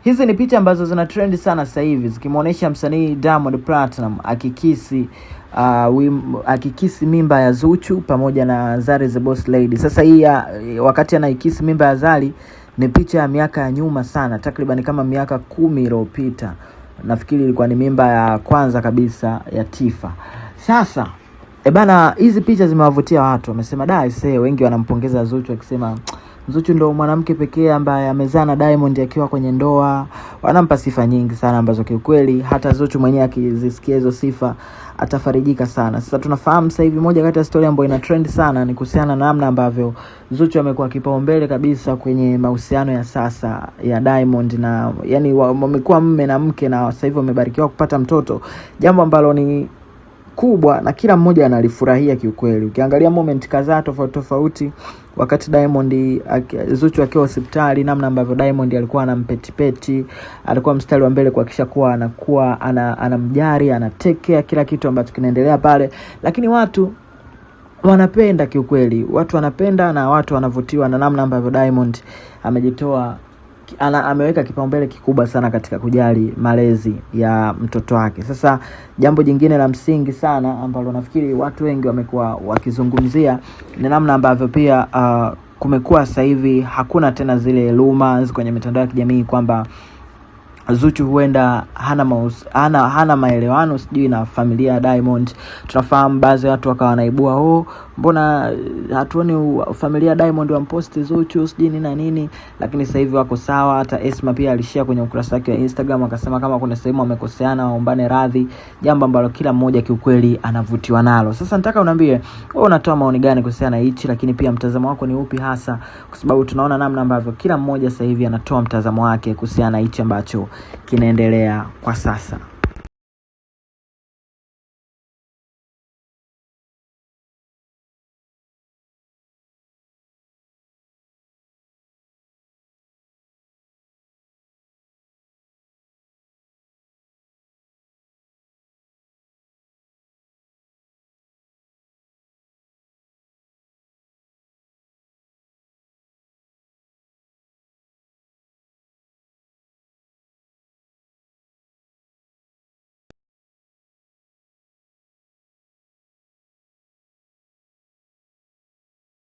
Hizi ni picha ambazo zina trend sana sasa hivi zikimuonesha msanii Diamond Platinum akikisi mimba ya Zuchu pamoja na Zari the Boss Lady. Sasa hii wakati anaikisi mimba ya Zari ni picha ya miaka ya nyuma sana, takriban kama miaka 10 iliyopita. Nafikiri ilikuwa ni mimba ya kwanza kabisa ya Tifa. Sasa bana, hizi picha zimewavutia watu. Wamesema wengi wanampongeza Zuchu akisema Zuchu ndo mwanamke pekee ambaye amezaa na Diamond akiwa kwenye ndoa. Wanampa sifa nyingi sana ambazo kiukweli hata Zuchu mwenyewe akizisikia hizo sifa atafarijika sana. Sasa tunafahamu sasa hivi moja kati ya story ambayo ina trend sana ni kuhusiana na namna ambavyo Zuchu amekuwa kipaumbele kabisa kwenye mahusiano ya sasa ya Diamond, na yani wamekuwa mume na mke, na sasa hivi wamebarikiwa kupata mtoto, jambo ambalo ni kubwa na kila mmoja analifurahia kiukweli. Ukiangalia moment kadhaa tofauti wakati Zuchu akiwa hospitali, namna ambavyo Diamond alikuwa anampetipeti, alikuwa mstari wa mbele kuhakikisha kuwa anakuwa anamjari, anatekea kila kitu ambacho kinaendelea pale. Lakini watu wanapenda kiukweli, watu wanapenda na watu wanavutiwa na namna ambavyo Diamond amejitoa, ameweka kipaumbele kikubwa sana katika kujali malezi ya mtoto wake. Sasa jambo jingine la msingi sana ambalo nafikiri watu wengi wamekuwa wakizungumzia ni namna ambavyo pia kumekuwa sasa hivi hakuna tena rumors kwenye mitandao ya kijamii kwamba Zuchu huenda hana maelewano sijui na familia ya Diamond. Tunafahamu baadhi ya watu wakawa wanaibua, mbona hatuoni familia ya Diamond wamposti Zuchu sijui nini nini, lakini sasa hivi wako sawa. Hata Esma pia alishare kwenye ukurasa wake wa Instagram akasema kama kuna sehemu wamekoseana waombane radhi, jambo ambalo kila mmoja kiukweli anavutiwa nalo. Sasa nataka uniambie wewe unatoa maoni gani kuhusiana na hichi, lakini pia mtazamo wako ni upi hasa, kwa sababu tunaona namna ambavyo kila mmoja sasa hivi anatoa mtazamo wake kuhusiana na hichi ambacho kinaendelea kwa sasa.